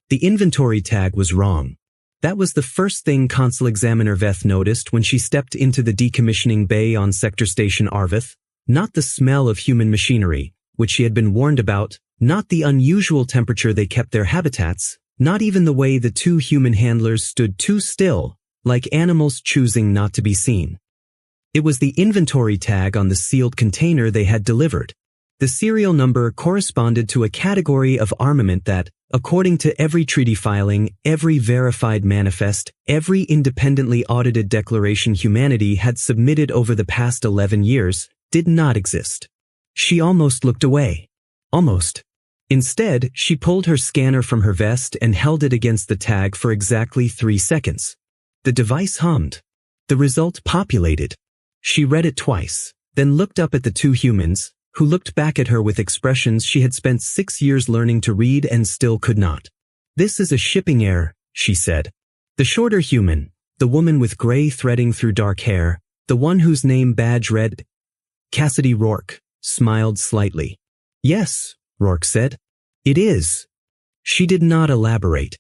The inventory tag was wrong. That was the first thing Consul Examiner Veth noticed when she stepped into the decommissioning bay on Sector Station Arvith. Not the smell of human machinery, which she had been warned about, not the unusual temperature they kept their habitats, not even the way the two human handlers stood too still, like animals choosing not to be seen. It was the inventory tag on the sealed container they had delivered. The serial number corresponded to a category of armament that, according to every treaty filing, every verified manifest, every independently audited declaration humanity had submitted over the past 11 years, did not exist. She almost looked away. Almost. Instead, she pulled her scanner from her vest and held it against the tag for exactly 3 seconds. The device hummed. The result populated. She read it twice, then looked up at the two humans, who looked back at her with expressions she had spent 6 years learning to read and still could not. "This is a shipping error," she said. The shorter human, the woman with gray threading through dark hair, the one whose name badge read Cassidy Rourke, smiled slightly. "Yes," Rourke said. "It is." She did not elaborate.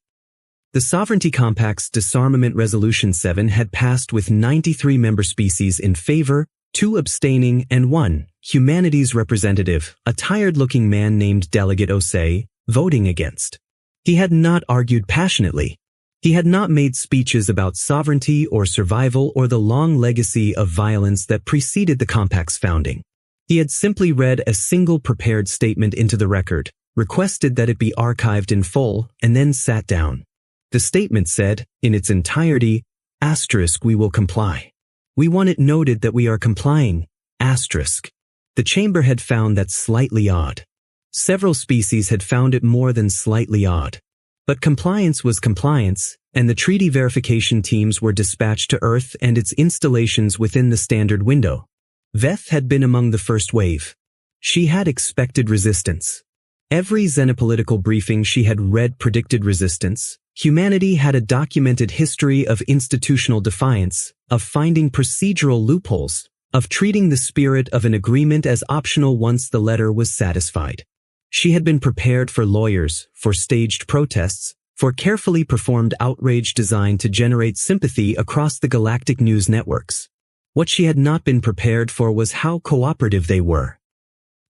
The Sovereignty Compact's Disarmament Resolution 7 had passed with 93 member species in favor, 2 abstaining, and 1, humanity's representative, a tired-looking man named Delegate Osei, voting against. He had not argued passionately. He had not made speeches about sovereignty or survival or the long legacy of violence that preceded the Compact's founding. He had simply read a single prepared statement into the record, requested that it be archived in full, and then sat down. The statement said, in its entirety, *, we will comply. We want it noted that we are complying, *. The chamber had found that slightly odd. Several species had found it more than slightly odd. But compliance was compliance, and the treaty verification teams were dispatched to Earth and its installations within the standard window. Veth had been among the first wave. She had expected resistance. Every xenopolitical briefing she had read predicted resistance. Humanity had a documented history of institutional defiance, of finding procedural loopholes, of treating the spirit of an agreement as optional once the letter was satisfied. She had been prepared for lawyers, for staged protests, for carefully performed outrage designed to generate sympathy across the galactic news networks. What she had not been prepared for was how cooperative they were.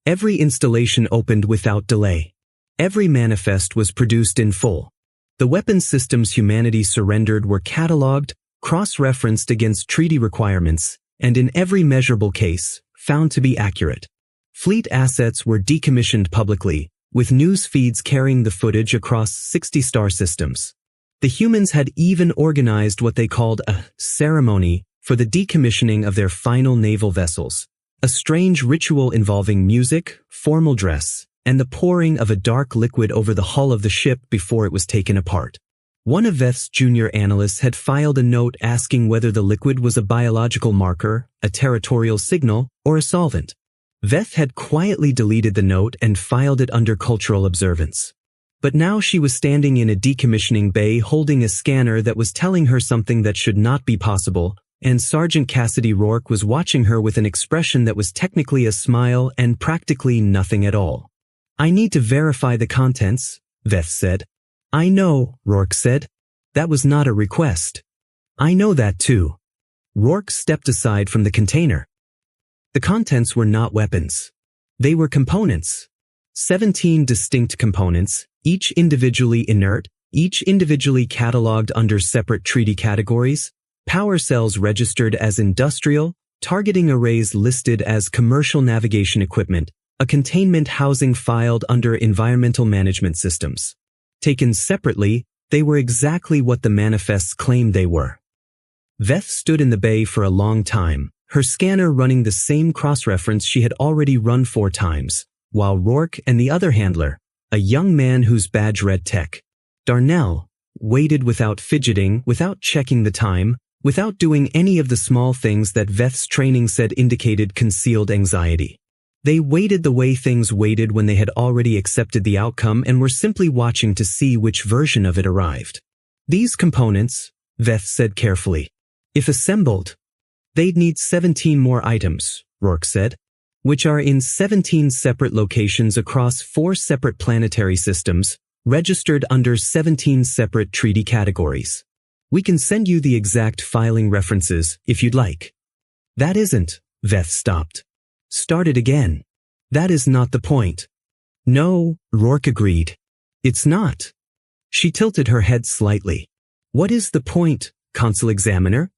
Every installation opened without delay. Every manifest was produced in full. The weapons systems humanity surrendered were catalogued, cross-referenced against treaty requirements, and in every measurable case, found to be accurate. Fleet assets were decommissioned publicly, with news feeds carrying the footage across 60 star systems. The humans had even organized what they called a ceremony for the decommissioning of their final naval vessels, a strange ritual involving music, formal dress, and the pouring of a dark liquid over the hull of the ship before it was taken apart. One of Veth's junior analysts had filed a note asking whether the liquid was a biological marker, a territorial signal, or a solvent. Veth had quietly deleted the note and filed it under cultural observance. But now she was standing in a decommissioning bay holding a scanner that was telling her something that should not be possible, and Sergeant Cassidy Rourke was watching her with an expression that was technically a smile and practically nothing at all. "I need to verify the contents," Veth said. "I know," Rourke said. "That was not a request." "I know that too." Rourke stepped aside from the container. The contents were not weapons. They were components. 17 distinct components, each individually inert, each individually cataloged under separate treaty categories, power cells registered as industrial, targeting arrays listed as commercial navigation equipment, a containment housing filed under environmental management systems. Taken separately, they were exactly what the manifests claimed they were. Veth stood in the bay for a long time, her scanner running the same cross-reference she had already run 4 times, while Rourke and the other handler, a young man whose badge read Tech, Darnell, waited without fidgeting, without checking the time, without doing any of the small things that Veth's training said indicated concealed anxiety. They waited the way things waited when they had already accepted the outcome and were simply watching to see which version of it arrived. "These components," Veth said carefully, "if assembled, they'd need 17 more items," Rourke said, "which are in 17 separate locations across 4 separate planetary systems, registered under 17 separate treaty categories. We can send you the exact filing references if you'd like. That isn't, Veth stopped. Started again. That is not the point. No, Rourke agreed. It's not. She tilted her head slightly. What is the point, Consul Examiner?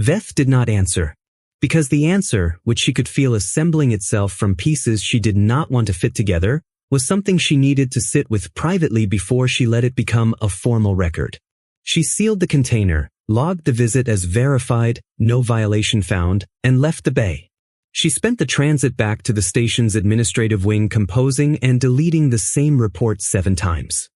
Veth did not answer. Because the answer, which she could feel assembling itself from pieces she did not want to fit together, was something she needed to sit with privately before she let it become a formal record. She sealed the container, logged the visit as verified, no violation found, and left the bay. She spent the transit back to the station's administrative wing composing and deleting the same report 7 times.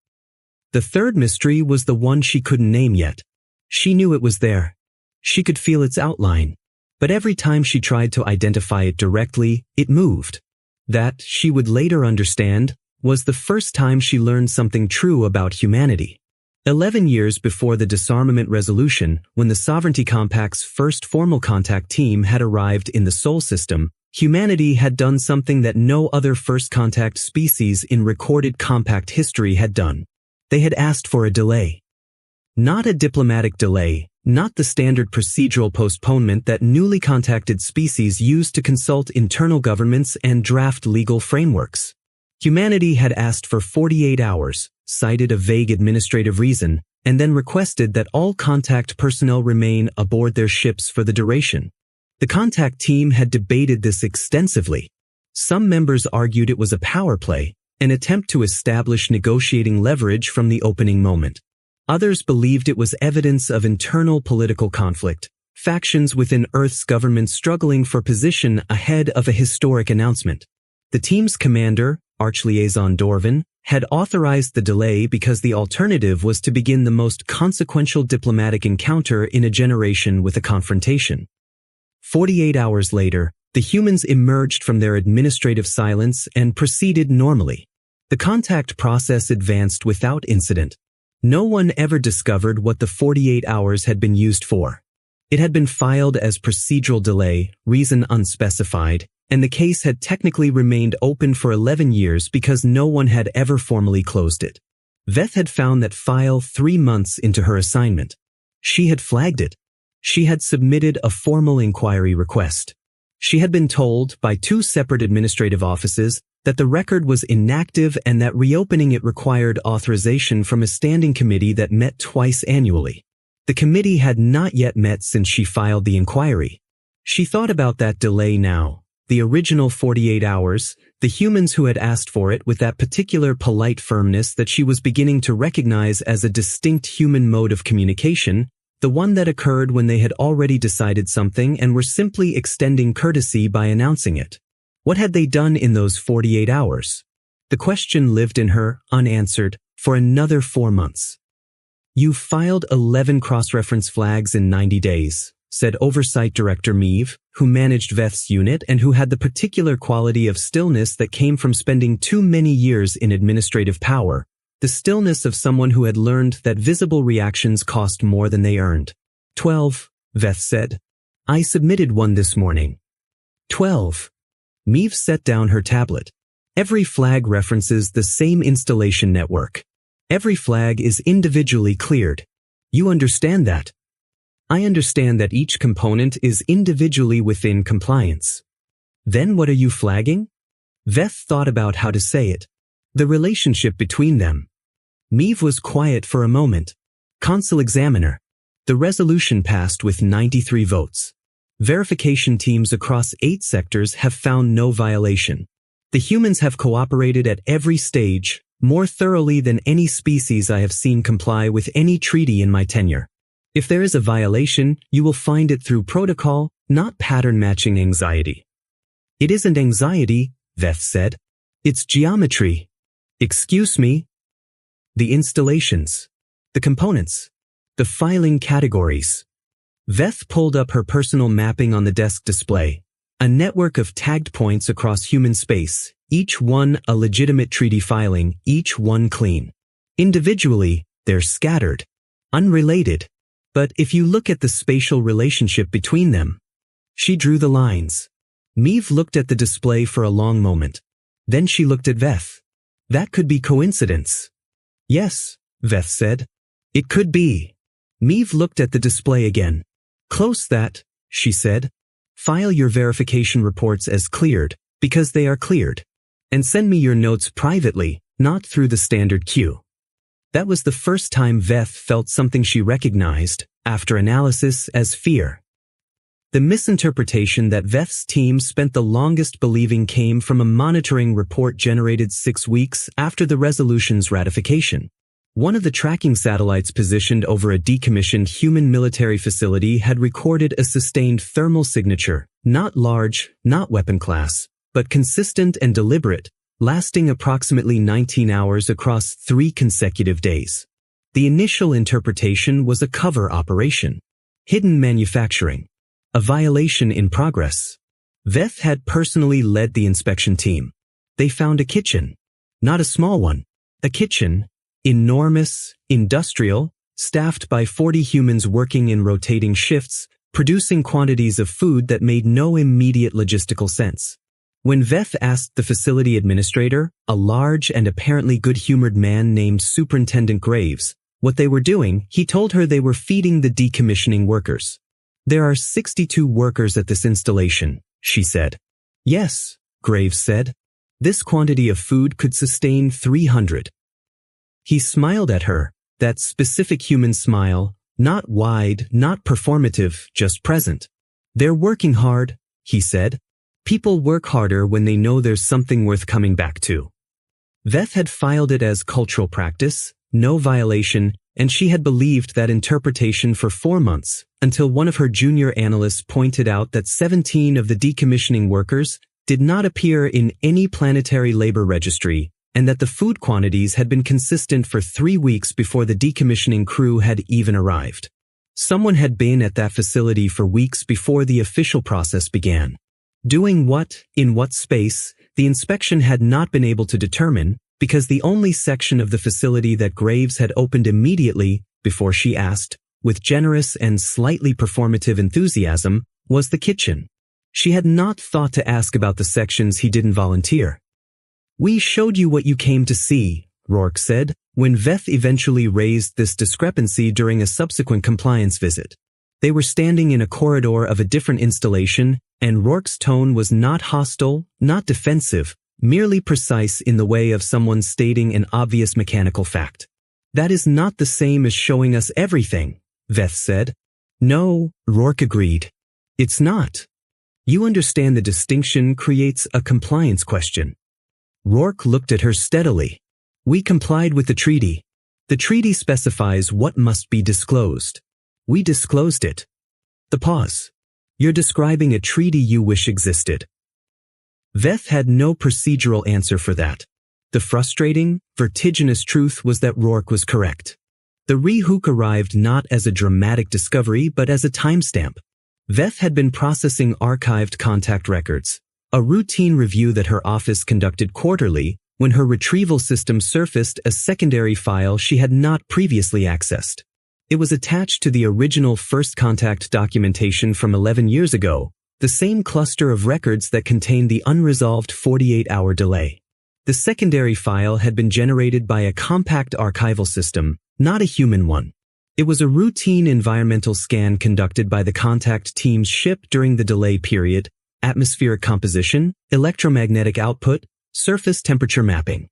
The third mystery was the one she couldn't name yet. She knew it was there. She could feel its outline. But every time she tried to identify it directly, it moved. That, she would later understand, was the first time she learned something true about humanity. 11 years before the disarmament resolution, when the Sovereignty Compact's first formal contact team had arrived in the Sol system, humanity had done something that no other first contact species in recorded compact history had done. They had asked for a delay. Not a diplomatic delay, not the standard procedural postponement that newly contacted species use to consult internal governments and draft legal frameworks. Humanity had asked for 48 hours, cited a vague administrative reason, and then requested that all contact personnel remain aboard their ships for the duration. The contact team had debated this extensively. Some members argued it was a power play, an attempt to establish negotiating leverage from the opening moment. Others believed it was evidence of internal political conflict, factions within Earth's government struggling for position ahead of a historic announcement. The team's commander, Arch-Liaison Dorvan, had authorized the delay because the alternative was to begin the most consequential diplomatic encounter in a generation with a confrontation. 48 hours later, the humans emerged from their administrative silence and proceeded normally. The contact process advanced without incident. No one ever discovered what the 48 hours had been used for. It had been filed as procedural delay, reason unspecified, and the case had technically remained open for 11 years because no one had ever formally closed it. Veth had found that file 3 months into her assignment. She had flagged it. She had submitted a formal inquiry request. She had been told by 2 separate administrative offices that the record was inactive and that reopening it required authorization from a standing committee that met twice annually. The committee had not yet met since she filed the inquiry. She thought about that delay now. The original 48 hours, the humans who had asked for it with that particular polite firmness that she was beginning to recognize as a distinct human mode of communication, the one that occurred when they had already decided something and were simply extending courtesy by announcing it. What had they done in those 48 hours? The question lived in her, unanswered, for another 4 months. "You've filed 11 cross-reference flags in 90 days, said Oversight Director Meave, who managed Veth's unit and who had the particular quality of stillness that came from spending too many years in administrative power, the stillness of someone who had learned that visible reactions cost more than they earned. 12, Veth said. I submitted one this morning. 12. Meave set down her tablet. Every flag references the same installation network. Every flag is individually cleared. You understand that? I understand that each component is individually within compliance. Then what are you flagging? Veth thought about how to say it. The relationship between them. Meave was quiet for a moment. Consul Examiner. The resolution passed with 93 votes. Verification teams across 8 sectors have found no violation. The humans have cooperated at every stage, more thoroughly than any species I have seen comply with any treaty in my tenure. If there is a violation, you will find it through protocol, not pattern-matching anxiety. It isn't anxiety, Veth said. It's geometry. Excuse me? The installations. The components. The filing categories. Veth pulled up her personal mapping on the desk display. A network of tagged points across human space, each one a legitimate treaty filing, each one clean. Individually, they're scattered. Unrelated. But if you look at the spatial relationship between them. She drew the lines. Meave looked at the display for a long moment. Then she looked at Veth. That could be coincidence. Yes, Veth said. It could be. Meave looked at the display again. Close that, she said. File your verification reports as cleared, because they are cleared. And send me your notes privately, not through the standard queue. That was the first time Veth felt something she recognized, after analysis, as fear. The misinterpretation that Veth's team spent the longest believing came from a monitoring report generated 6 weeks after the resolution's ratification. One of the tracking satellites positioned over a decommissioned human military facility had recorded a sustained thermal signature, not large, not weapon class, but consistent and deliberate, lasting approximately 19 hours across 3 consecutive days. The initial interpretation was a cover operation. Hidden manufacturing. A violation in progress. Veth had personally led the inspection team. They found a kitchen. Not a small one. A kitchen, enormous, industrial, staffed by 40 humans working in rotating shifts, producing quantities of food that made no immediate logistical sense. When Veth asked the facility administrator, a large and apparently good-humored man named Superintendent Graves, what they were doing, he told her they were feeding the decommissioning workers. There are 62 workers at this installation, she said. Yes, Graves said. This quantity of food could sustain 300. He smiled at her, that specific human smile, not wide, not performative, just present. They're working hard, he said. People work harder when they know there's something worth coming back to. Veth had filed it as cultural practice, no violation, and she had believed that interpretation for 4 months, until one of her junior analysts pointed out that 17 of the decommissioning workers did not appear in any planetary labor registry, and that the food quantities had been consistent for 3 weeks before the decommissioning crew had even arrived. Someone had been at that facility for weeks before the official process began. Doing what, in what space, the inspection had not been able to determine, because the only section of the facility that Graves had opened immediately, before she asked, with generous and slightly performative enthusiasm, was the kitchen. She had not thought to ask about the sections he didn't volunteer. We showed you what you came to see, Rourke said, when Veth eventually raised this discrepancy during a subsequent compliance visit. They were standing in a corridor of a different installation, and Rourke's tone was not hostile, not defensive, merely precise in the way of someone stating an obvious mechanical fact. That is not the same as showing us everything, Veth said. No, Rourke agreed. It's not. You understand the distinction creates a compliance question. Rourke looked at her steadily. We complied with the treaty. The treaty specifies what must be disclosed. We disclosed it. The pause. You're describing a treaty you wish existed. Veth had no procedural answer for that. The frustrating, vertiginous truth was that Rourke was correct. The rehook arrived not as a dramatic discovery but as a timestamp. Veth had been processing archived contact records, a routine review that her office conducted quarterly, when her retrieval system surfaced a secondary file she had not previously accessed. It was attached to the original first contact documentation from 11 years ago, the same cluster of records that contained the unresolved 48-hour delay. The secondary file had been generated by a compact archival system, not a human one. It was a routine environmental scan conducted by the contact team's ship during the delay period, atmospheric composition, electromagnetic output, surface temperature mapping.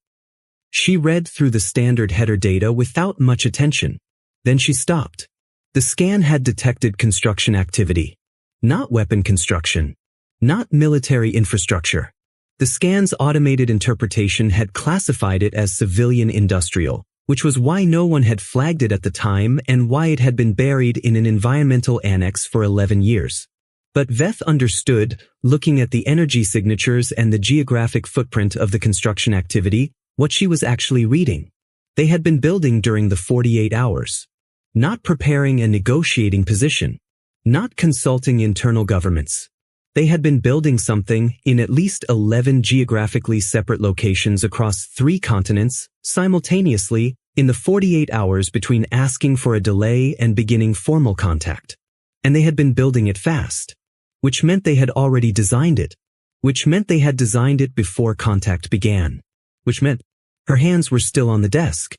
She read through the standard header data without much attention. Then she stopped. The scan had detected construction activity. Not weapon construction. Not military infrastructure. The scan's automated interpretation had classified it as civilian industrial, which was why no one had flagged it at the time and why it had been buried in an environmental annex for 11 years. But Veth understood, looking at the energy signatures and the geographic footprint of the construction activity, what she was actually reading. They had been building during the 48 hours. Not preparing a negotiating position. Not consulting internal governments. They had been building something in at least 11 geographically separate locations across 3 continents, simultaneously, in the 48 hours between asking for a delay and beginning formal contact. And they had been building it fast. Which meant they had already designed it. Which meant they had designed it before contact began. Which meant her hands were still on the desk.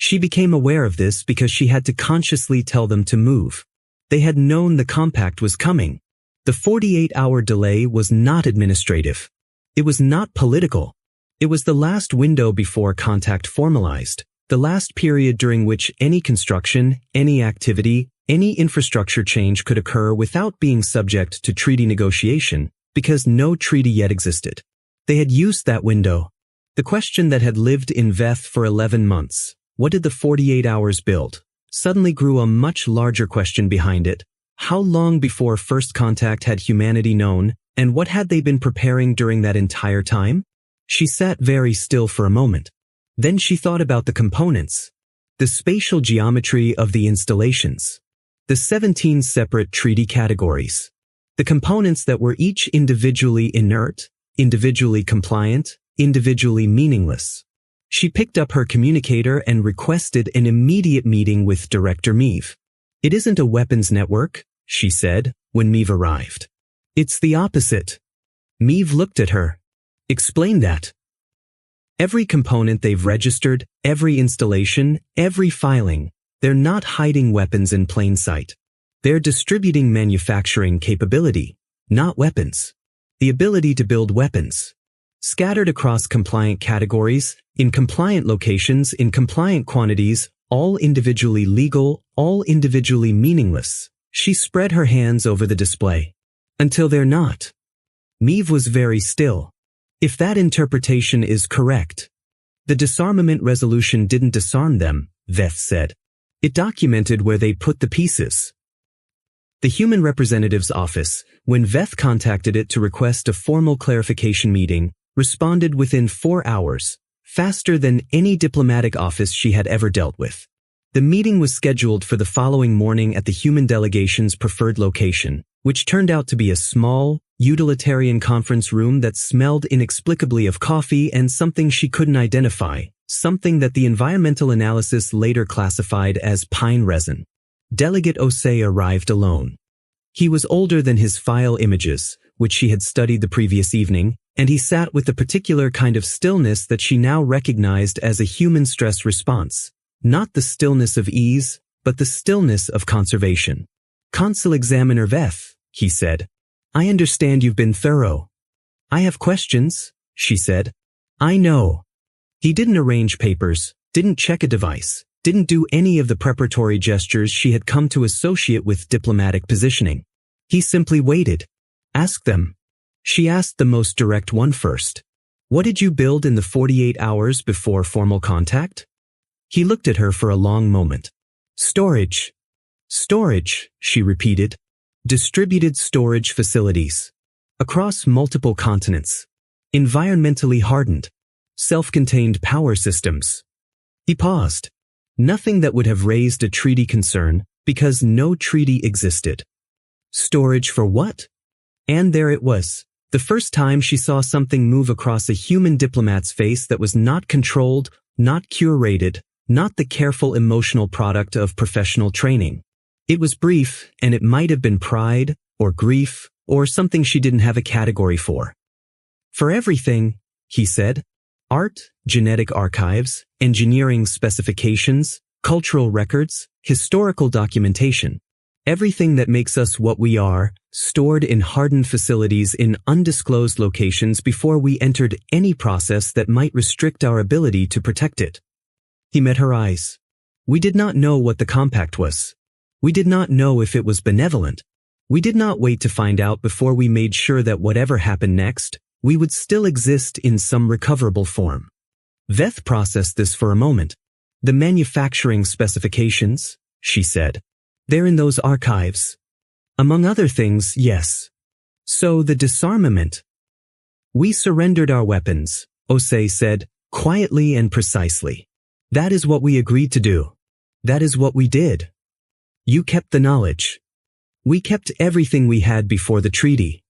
She became aware of this because she had to consciously tell them to move. They had known the compact was coming. The 48-hour delay was not administrative. It was not political. It was the last window before contact formalized, the last period during which any construction, any activity, any infrastructure change could occur without being subject to treaty negotiation, because no treaty yet existed. They had used that window. The question that had lived in Veth for 11 months, what did the 48 hours build, suddenly grew a much larger question behind it. How long before first contact had humanity known, and what had they been preparing during that entire time? She sat very still for a moment. Then she thought about the components, the spatial geometry of the installations, the 17 separate treaty categories, the components that were each individually inert, individually compliant, individually meaningless. She picked up her communicator and requested an immediate meeting with Director Meave. "It isn't a weapons network," she said, when Meave arrived. "It's the opposite." Meave looked at her. "Explain that." "Every component they've registered, every installation, every filing, they're not hiding weapons in plain sight. They're distributing manufacturing capability, not weapons. The ability to build weapons. Scattered across compliant categories, in compliant locations, in compliant quantities, all individually legal, all individually meaningless." She spread her hands over the display. "Until they're not." Meave was very still. "If that interpretation is correct." "The disarmament resolution didn't disarm them," Veth said. "It documented where they put the pieces." The Human Representative's Office, when Veth contacted it to request a formal clarification meeting, responded within 4 hours, faster than any diplomatic office she had ever dealt with. The meeting was scheduled for the following morning at the human delegation's preferred location, which turned out to be a small, utilitarian conference room that smelled inexplicably of coffee and something she couldn't identify, something that the environmental analysis later classified as pine resin. Delegate Osei arrived alone. He was older than his file images, which she had studied the previous evening, and he sat with the particular kind of stillness that she now recognized as a human stress response. Not the stillness of ease, but the stillness of conservation. "Consul Examiner Veth," he said. "I understand you've been thorough." "I have questions," she said. "I know." He didn't arrange papers, didn't check a device, didn't do any of the preparatory gestures she had come to associate with diplomatic positioning. He simply waited. "Ask them." She asked the most direct one first. "What did you build in the 48 hours before formal contact?" He looked at her for a long moment. "Storage." "Storage," she repeated. "Distributed storage facilities. Across multiple continents. Environmentally hardened. Self-contained power systems." He paused. Nothing that would have raised a treaty concern, because no treaty existed. Storage for what? And there it was. The first time she saw something move across a human diplomat's face that was not controlled, not curated, not the careful emotional product of professional training. It was brief, and it might have been pride, or grief, or something she didn't have a category for. "For everything," he said. "Art, genetic archives, engineering specifications, cultural records, historical documentation. Everything that makes us what we are, stored in hardened facilities in undisclosed locations before we entered any process that might restrict our ability to protect it." He met her eyes. "We did not know what the compact was. We did not know if it was benevolent. We did not wait to find out before we made sure that whatever happened next, we would still exist in some recoverable form." Veth processed this for a moment. "The manufacturing specifications," she said. "They're in those archives." "Among other things, yes." "So the disarmament." "We surrendered our weapons," Osei said, quietly and precisely. "That is what we agreed to do. That is what we did. You kept the knowledge. We kept everything we had before the treaty."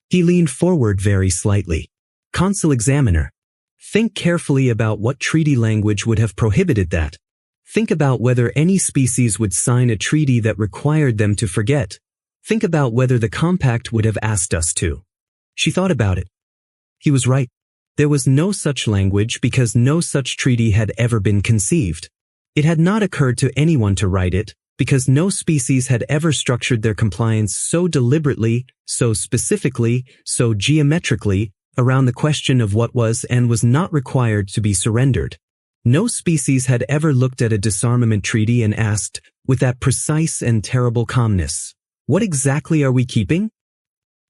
He leaned forward very slightly. "Consul Examiner, think carefully about what treaty language would have prohibited that. Think about whether any species would sign a treaty that required them to forget. Think about whether the compact would have asked us to." She thought about it. He was right. There was no such language because no such treaty had ever been conceived. It had not occurred to anyone to write it, because no species had ever structured their compliance so deliberately, so specifically, so geometrically, around the question of what was and was not required to be surrendered. No species had ever looked at a disarmament treaty and asked, with that precise and terrible calmness, what exactly are we keeping?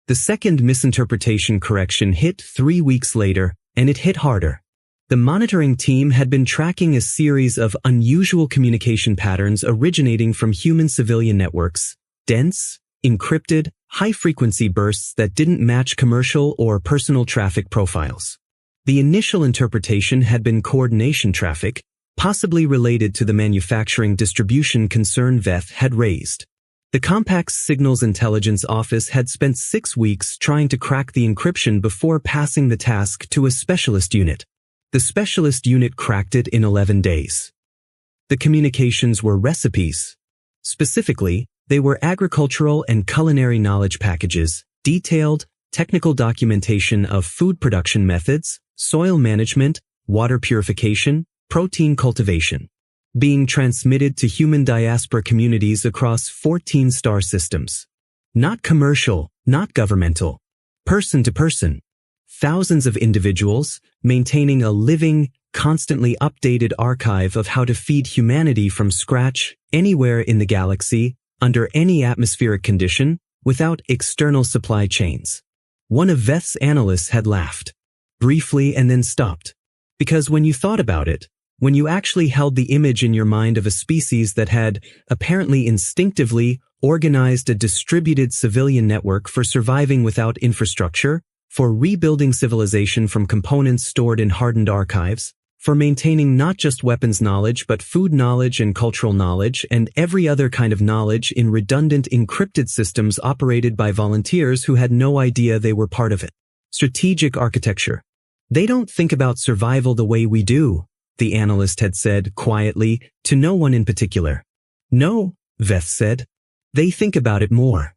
The second misinterpretation correction hit 3 weeks later, and it hit harder. The monitoring team had been tracking a series of unusual communication patterns originating from human civilian networks, dense, encrypted, high-frequency bursts that didn't match commercial or personal traffic profiles. The initial interpretation had been coordination traffic, possibly related to the manufacturing distribution concern Veth had raised. The Compact's Signals Intelligence Office had spent 6 weeks trying to crack the encryption before passing the task to a specialist unit. The specialist unit cracked it in 11 days. The communications were recipes. Specifically, they were agricultural and culinary knowledge packages, detailed, technical documentation of food production methods, soil management, water purification, protein cultivation, being transmitted to human diaspora communities across 14 star systems. Not commercial, not governmental. Person to person. Thousands of individuals, maintaining a living, constantly updated archive of how to feed humanity from scratch, anywhere in the galaxy, under any atmospheric condition, without external supply chains. One of Veth's analysts had laughed. Briefly and then stopped. Because when you thought about it, when you actually held the image in your mind of a species that had, apparently instinctively, organized a distributed civilian network for surviving without infrastructure, for rebuilding civilization from components stored in hardened archives, for maintaining not just weapons knowledge but food knowledge and cultural knowledge and every other kind of knowledge in redundant encrypted systems operated by volunteers who had no idea they were part of it. Strategic architecture. They don't think about survival the way we do, the analyst had said quietly, to no one in particular. No, Veth said. They think about it more.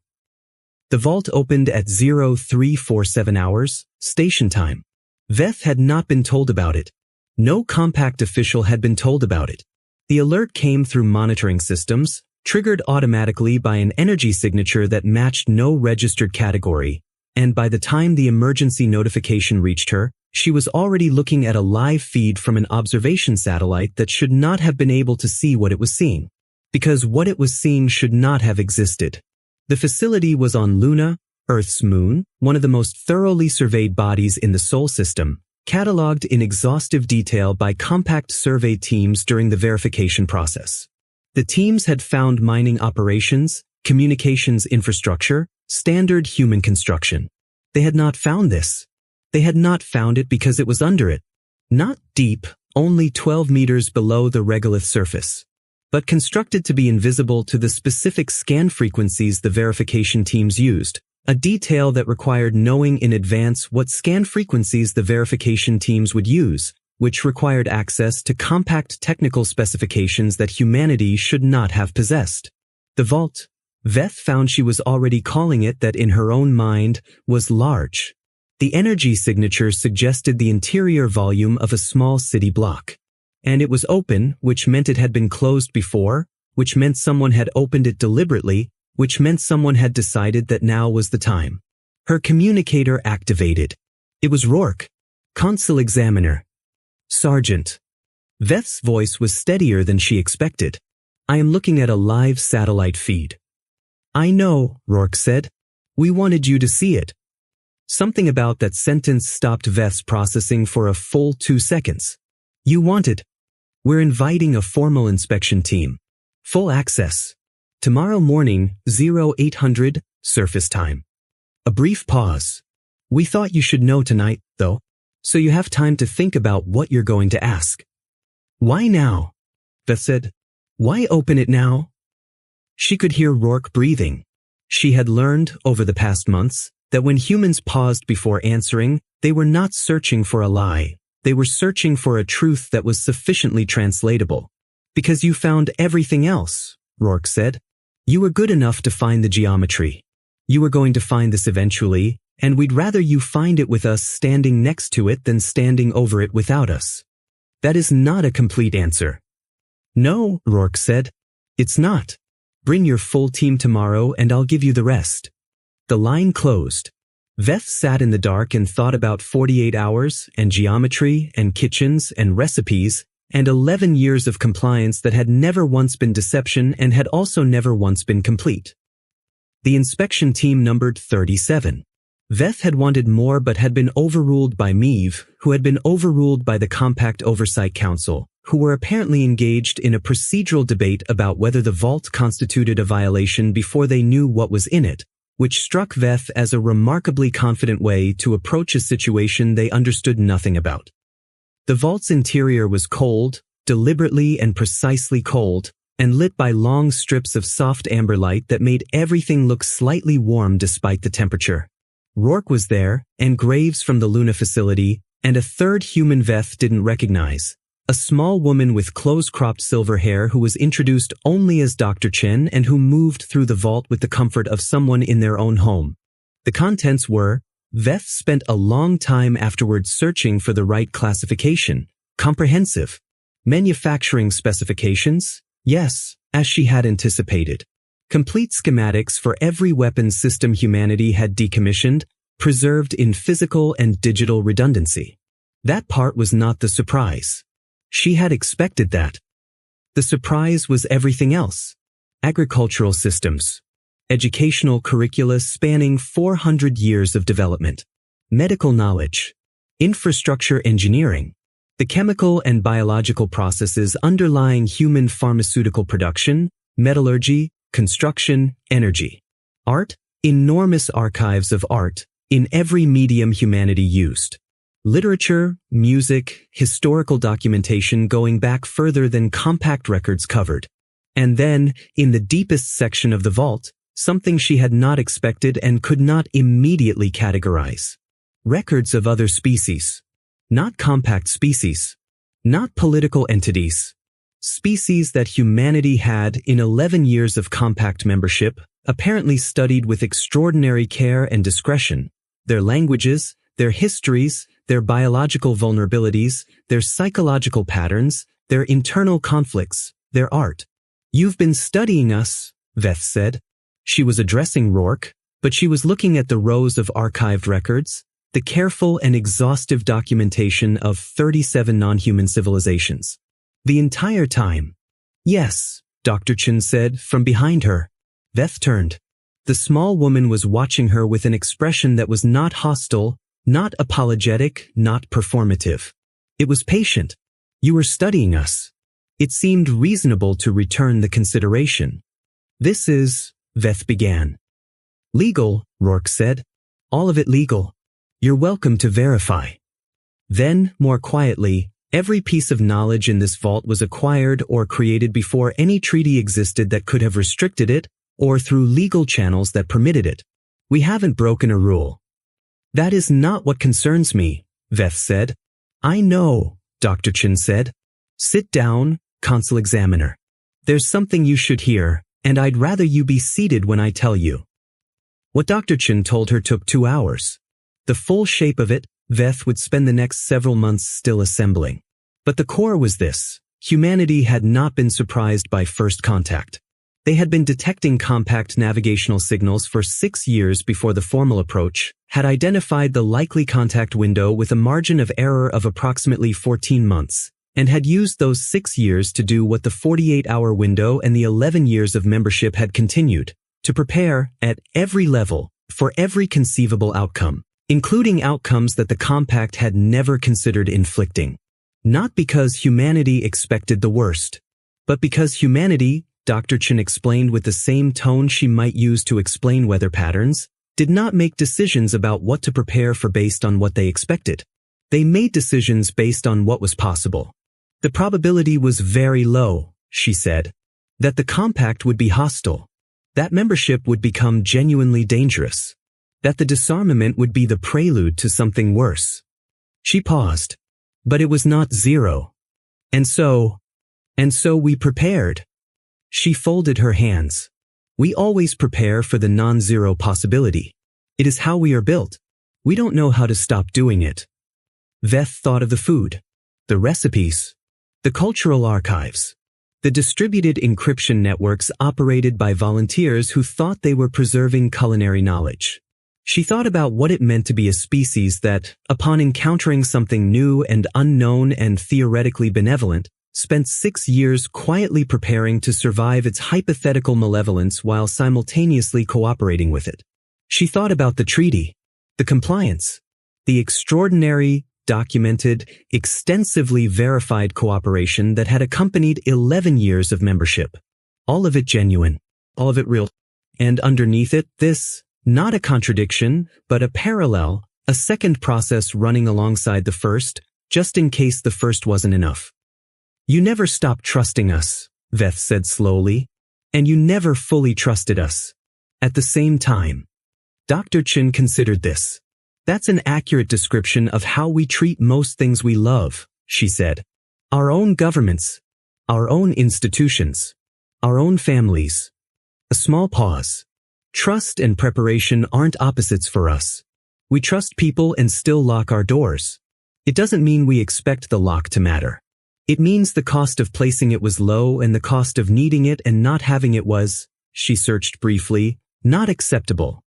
The vault opened at 0347 hours, station time. Veth had not been told about it. No Compact official had been told about it. The alert came through monitoring systems, triggered automatically by an energy signature that matched no registered category, and by the time the emergency notification reached her, she was already looking at a live feed from an observation satellite that should not have been able to see what it was seeing. Because what it was seeing should not have existed. The facility was on Luna, Earth's moon, one of the most thoroughly surveyed bodies in the Sol system, catalogued in exhaustive detail by Compact survey teams during the verification process. The teams had found mining operations, communications infrastructure, standard human construction. They had not found this. They had not found it because it was under it. Not deep, only 12 meters below the regolith surface, but constructed to be invisible to the specific scan frequencies the verification teams used, a detail that required knowing in advance what scan frequencies the verification teams would use, which required access to compact technical specifications that humanity should not have possessed. The vault, Veth found she was already calling it that in her own mind, was large. The energy signature suggested the interior volume of a small city block. And it was open, which meant it had been closed before, which meant someone had opened it deliberately, which meant someone had decided that now was the time. Her communicator activated. It was Rourke, Consul Examiner. Sergeant. Veth's voice was steadier than she expected. I am looking at a live satellite feed. I know, Rourke said. We wanted you to see it. Something about that sentence stopped Veth's processing for a full 2 seconds. You wanted. We're inviting a formal inspection team. Full access. Tomorrow morning, 0800, surface time. A brief pause. We thought you should know tonight, though, so you have time to think about what you're going to ask. Why now? Veth said. Why open it now? She could hear Rourke breathing. She had learned, over the past months, that when humans paused before answering, they were not searching for a lie. They were searching for a truth that was sufficiently translatable. Because you found everything else, Rourke said. You were good enough to find the geometry. You were going to find this eventually, and we'd rather you find it with us standing next to it than standing over it without us. That is not a complete answer. No, Rourke said. It's not. Bring your full team tomorrow and I'll give you the rest. The line closed. Veth sat in the dark and thought about 48 hours, and geometry, and kitchens, and recipes, and 11 years of compliance that had never once been deception and had also never once been complete. The inspection team numbered 37. Veth had wanted more but had been overruled by Meave, who had been overruled by the Compact Oversight Council, who were apparently engaged in a procedural debate about whether the vault constituted a violation before they knew what was in it, which struck Veth as a remarkably confident way to approach a situation they understood nothing about. The vault's interior was cold, deliberately and precisely cold, and lit by long strips of soft amber light that made everything look slightly warm despite the temperature. Rourke was there, and Graves from the Luna facility, and a third human Veth didn't recognize. A small woman with close-cropped silver hair who was introduced only as Dr. Chen and who moved through the vault with the comfort of someone in their own home. The contents were, Veth spent a long time afterwards searching for the right classification. Comprehensive. Manufacturing specifications? Yes, as she had anticipated. Complete schematics for every weapons system humanity had decommissioned, preserved in physical and digital redundancy. That part was not the surprise. She had expected that. The surprise was everything else. Agricultural systems. Educational curricula spanning 400 years of development. Medical knowledge. Infrastructure engineering. The chemical and biological processes underlying human pharmaceutical production, metallurgy, construction, energy. Art. Enormous archives of art, in every medium humanity used. Literature, music, historical documentation going back further than compact records covered. And then, in the deepest section of the vault, something she had not expected and could not immediately categorize. Records of other species. Not compact species. Not political entities. Species that humanity had, in 11 years of compact membership, apparently studied with extraordinary care and discretion. Their languages, their histories, their biological vulnerabilities, their psychological patterns, their internal conflicts, their art. You've been studying us, Veth said. She was addressing Rourke, but she was looking at the rows of archived records, the careful and exhaustive documentation of 37 non-human civilizations. The entire time. Yes, Dr. Chen said, from behind her. Veth turned. The small woman was watching her with an expression that was not hostile, not apologetic, not performative. It was patient. You were studying us. It seemed reasonable to return the consideration. This is, Veth began. Legal, Rourke said. All of it legal. You're welcome to verify. Then, more quietly, every piece of knowledge in this vault was acquired or created before any treaty existed that could have restricted it, or through legal channels that permitted it. We haven't broken a rule. That is not what concerns me, Veth said. I know, Dr. Chen said. Sit down, Consul Examiner. There's something you should hear, and I'd rather you be seated when I tell you. What Dr. Chen told her took 2 hours. The full shape of it, Veth would spend the next several months still assembling. But the core was this. Humanity had not been surprised by first contact. They had been detecting compact navigational signals for 6 years before the formal approach, had identified the likely contact window with a margin of error of approximately 14 months, and had used those 6 years to do what the 48-hour window and the 11 years of membership had continued, to prepare, at every level, for every conceivable outcome, including outcomes that the compact had never considered inflicting. Not because humanity expected the worst, but because humanity, Dr. Chen explained with the same tone she might use to explain weather patterns, did not make decisions about what to prepare for based on what they expected. They made decisions based on what was possible. The probability was very low, she said, that the compact would be hostile, that membership would become genuinely dangerous, that the disarmament would be the prelude to something worse. She paused. But it was not zero. And so we prepared. She folded her hands. We always prepare for the non-zero possibility. It is how we are built. We don't know how to stop doing it. Veth thought of the food, the recipes, the cultural archives. The distributed encryption networks operated by volunteers who thought they were preserving culinary knowledge. She thought about what it meant to be a species that, upon encountering something new and unknown and theoretically benevolent, spent 6 years quietly preparing to survive its hypothetical malevolence while simultaneously cooperating with it. She thought about the treaty, the compliance, the extraordinary, documented, extensively verified cooperation that had accompanied 11 years of membership. All of it genuine, all of it real. And underneath it, this, not a contradiction, but a parallel, a second process running alongside the first, just in case the first wasn't enough. You never stopped trusting us, Veth said slowly, and you never fully trusted us. At the same time, Dr. Chen considered this. That's an accurate description of how we treat most things we love, she said. Our own governments, our own institutions, our own families. A small pause. Trust and preparation aren't opposites for us. We trust people and still lock our doors. It doesn't mean we expect the lock to matter. It means the cost of placing it was low and the cost of needing it and not having it was, she searched briefly, not acceptable.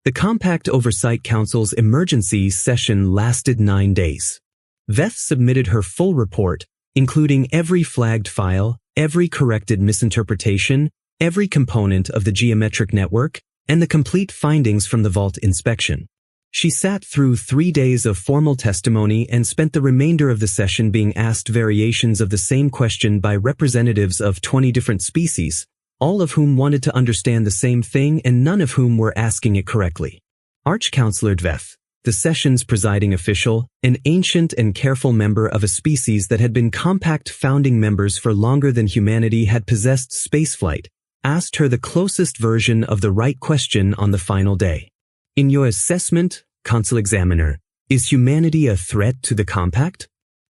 The Compact Oversight Council's emergency session lasted 9 days. Veth submitted her full report, including every flagged file, every corrected misinterpretation, every component of the geometric network, and the complete findings from the vault inspection. She sat through 3 days of formal testimony and spent the remainder of the session being asked variations of the same question by representatives of 20 different species, all of whom wanted to understand the same thing and none of whom were asking it correctly. Arch-Counselor Veth, the session's presiding official, an ancient and careful member of a species that had been Compact founding members for longer than humanity had possessed spaceflight, asked her the closest version of the right question on the final day. In your assessment, Consul Examiner, is humanity a threat to the Compact?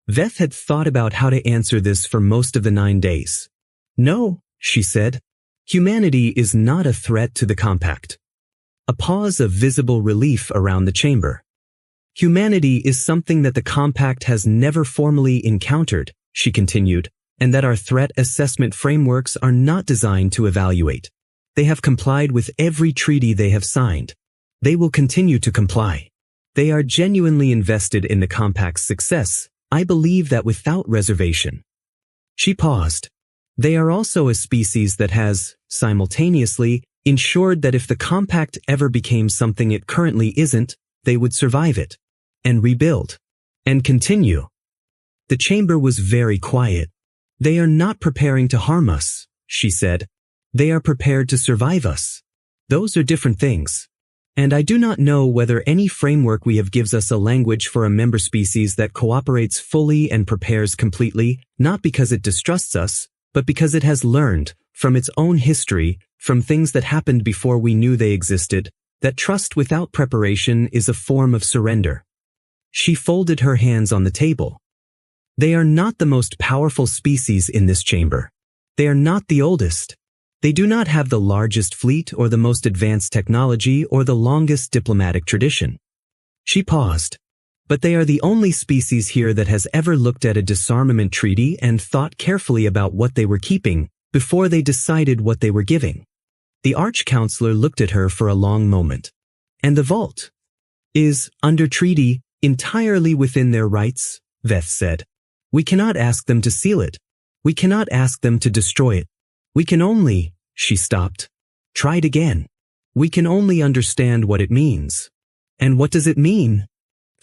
Veth had thought about how to answer this for most of the 9 days. No, she said. Humanity is not a threat to the Compact. A pause of visible relief around the chamber. Humanity is something that the Compact has never formally encountered, she continued, and that our threat assessment frameworks are not designed to evaluate. They have complied with every treaty they have signed. They will continue to comply. They are genuinely invested in the Compact's success. I believe that without reservation. She paused. They are also a species that has, simultaneously, ensured that if the Compact ever became something it currently isn't, they would survive it, and rebuild, and continue. The chamber was very quiet. They are not preparing to harm us, she said. They are prepared to survive us. Those are different things. And I do not know whether any framework we have gives us a language for a member species that cooperates fully and prepares completely, not because it distrusts us, but because it has learned, from its own history, from things that happened before we knew they existed, that trust without preparation is a form of surrender. She folded her hands on the table. They are not the most powerful species in this chamber. They are not the oldest. They do not have the largest fleet or the most advanced technology or the longest diplomatic tradition. She paused. But they are the only species here that has ever looked at a disarmament treaty and thought carefully about what they were keeping before they decided what they were giving. The Arch-Counselor looked at her for a long moment. And the vault is, under treaty, entirely within their rights, Veth said. We cannot ask them to seal it. We cannot ask them to destroy it. We can only, she stopped. Try it again. We can only understand what it means. And what does it mean?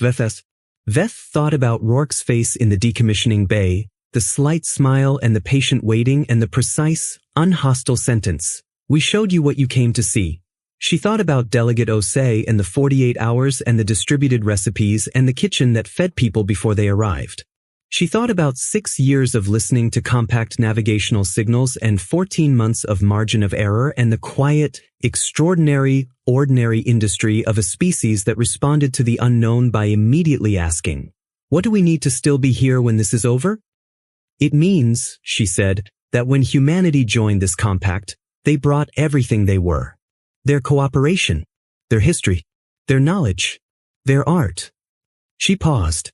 Veth thought about Rourke's face in the decommissioning bay, the slight smile and the patient waiting and the precise, unhostile sentence. We showed you what you came to see. She thought about Delegate Osei and the 48 hours and the distributed recipes and the kitchen that fed people before they arrived. She thought about 6 years of listening to compact navigational signals and 14 months of margin of error and the quiet, extraordinary, ordinary industry of a species that responded to the unknown by immediately asking, "What do we need to still be here when this is over?" It means, she said, that when humanity joined this compact, they brought everything they were. Their cooperation, their history, their knowledge, their art. She paused.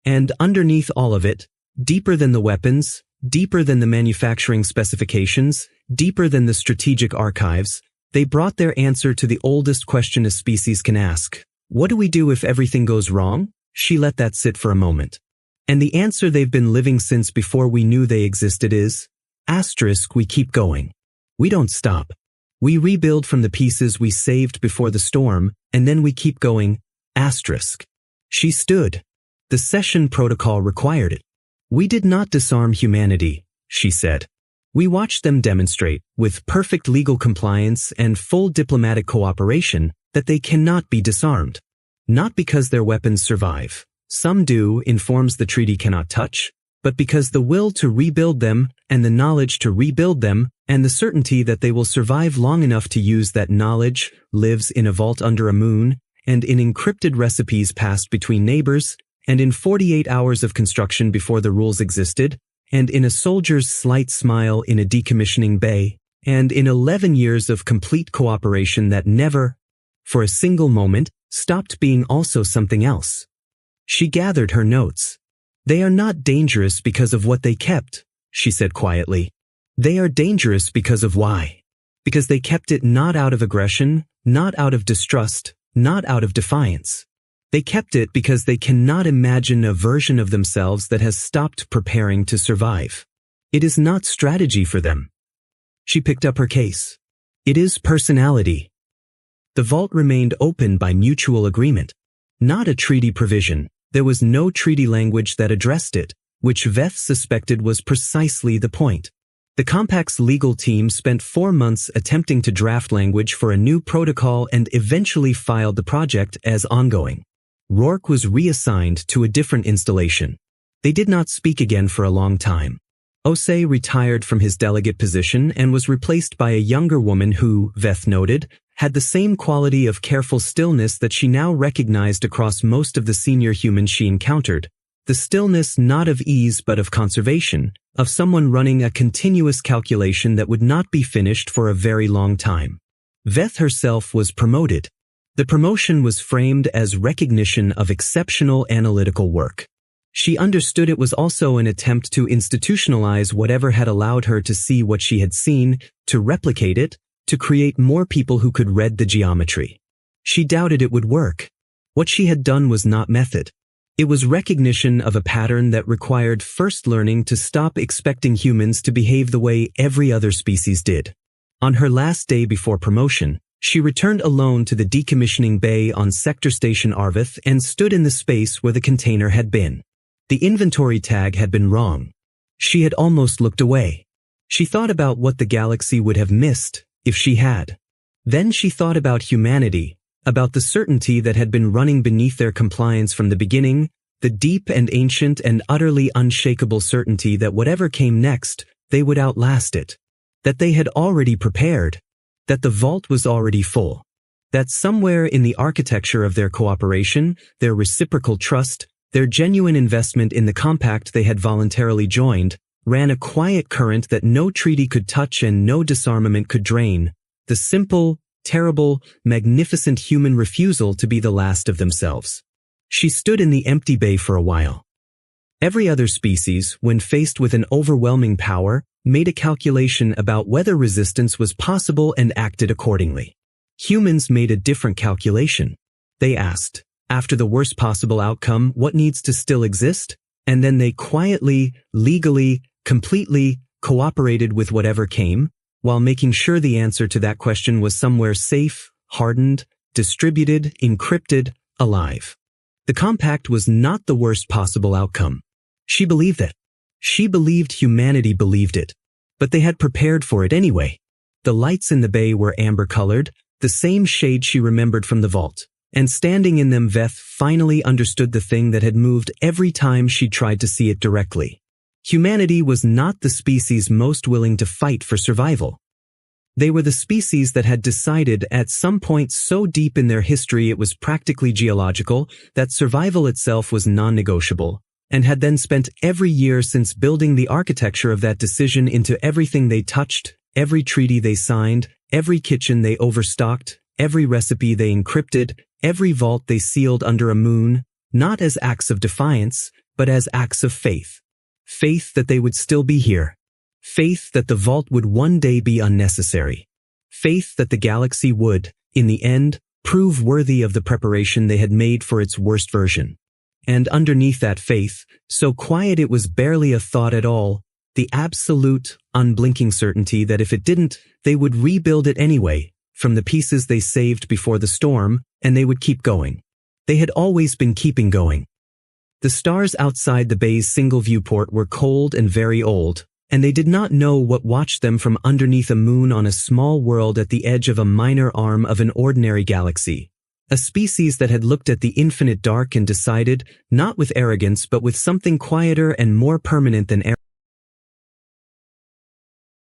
And underneath all of it, deeper than the weapons, deeper than the manufacturing specifications, deeper than the strategic archives. They brought their answer to the oldest question a species can ask. What do we do if everything goes wrong? She let that sit for a moment. And the answer they've been living since before we knew they existed is, we keep going. We don't stop. We rebuild from the pieces we saved before the storm, and then we keep going, She stood. The session protocol required it. We did not disarm humanity, she said. We watched them demonstrate, with perfect legal compliance and full diplomatic cooperation, that they cannot be disarmed. Not because their weapons survive. Some do, in forms the treaty cannot touch, but because the will to rebuild them, and the knowledge to rebuild them, and the certainty that they will survive long enough to use that knowledge, lives in a vault under a moon, and in encrypted recipes passed between neighbors, and in 48 hours of construction before the rules existed, and in a soldier's slight smile in a decommissioning bay, and in 11 years of complete cooperation that never, for a single moment, stopped being also something else. She gathered her notes. They are not dangerous because of what they kept, she said quietly. They are dangerous because of why. Because they kept it not out of aggression, not out of distrust, not out of defiance. They kept it because they cannot imagine a version of themselves that has stopped preparing to survive. It is not strategy for them. She picked up her case. It is personality. The vault remained open by mutual agreement. Not a treaty provision. There was no treaty language that addressed it, which Veth suspected was precisely the point. The Compact's legal team spent 4 months attempting to draft language for a new protocol and eventually filed the project as ongoing. Rourke was reassigned to a different installation. They did not speak again for a long time. Osei retired from his delegate position and was replaced by a younger woman who, Veth noted, had the same quality of careful stillness that she now recognized across most of the senior humans she encountered, the stillness not of ease but of conservation, of someone running a continuous calculation that would not be finished for a very long time. Veth herself was promoted. The promotion was framed as recognition of exceptional analytical work. She understood it was also an attempt to institutionalize whatever had allowed her to see what she had seen, to replicate it, to create more people who could read the geometry. She doubted it would work. What she had done was not method. It was recognition of a pattern that required first learning to stop expecting humans to behave the way every other species did. On her last day before promotion, she returned alone to the decommissioning bay on Sector Station Arvith and stood in the space where the container had been. The inventory tag had been wrong. She had almost looked away. She thought about what the galaxy would have missed if she had. Then she thought about humanity, about the certainty that had been running beneath their compliance from the beginning, the deep and ancient and utterly unshakable certainty that whatever came next, they would outlast it. That they had already prepared. That the vault was already full. That somewhere in the architecture of their cooperation, their reciprocal trust, their genuine investment in the compact they had voluntarily joined, ran a quiet current that no treaty could touch and no disarmament could drain, the simple, terrible, magnificent human refusal to be the last of themselves. She stood in the empty bay for a while. Every other species, when faced with an overwhelming power, made a calculation about whether resistance was possible and acted accordingly. Humans made a different calculation. They asked, after the worst possible outcome, what needs to still exist? And then they quietly, legally, completely cooperated with whatever came, while making sure the answer to that question was somewhere safe, hardened, distributed, encrypted, alive. The compact was not the worst possible outcome. She believed it. She believed humanity believed it. But they had prepared for it anyway. The lights in the bay were amber-colored, the same shade she remembered from the vault, and standing in them Veth finally understood the thing that had moved every time she tried to see it directly. Humanity was not the species most willing to fight for survival. They were the species that had decided at some point so deep in their history it was practically geological that survival itself was non-negotiable, and had then spent every year since building the architecture of that decision into everything they touched, every treaty they signed, every kitchen they overstocked, every recipe they encrypted, every vault they sealed under a moon, not as acts of defiance, but as acts of faith. Faith that they would still be here. Faith that the vault would one day be unnecessary. Faith that the galaxy would, in the end, prove worthy of the preparation they had made for its worst version. And underneath that faith, so quiet it was barely a thought at all, the absolute, unblinking certainty that if it didn't, they would rebuild it anyway, from the pieces they saved before the storm, and they would keep going. They had always been keeping going. The stars outside the bay's single viewport were cold and very old, and they did not know what watched them from underneath a moon on a small world at the edge of a minor arm of an ordinary galaxy. A species that had looked at the infinite dark and decided, not with arrogance but with something quieter and more permanent than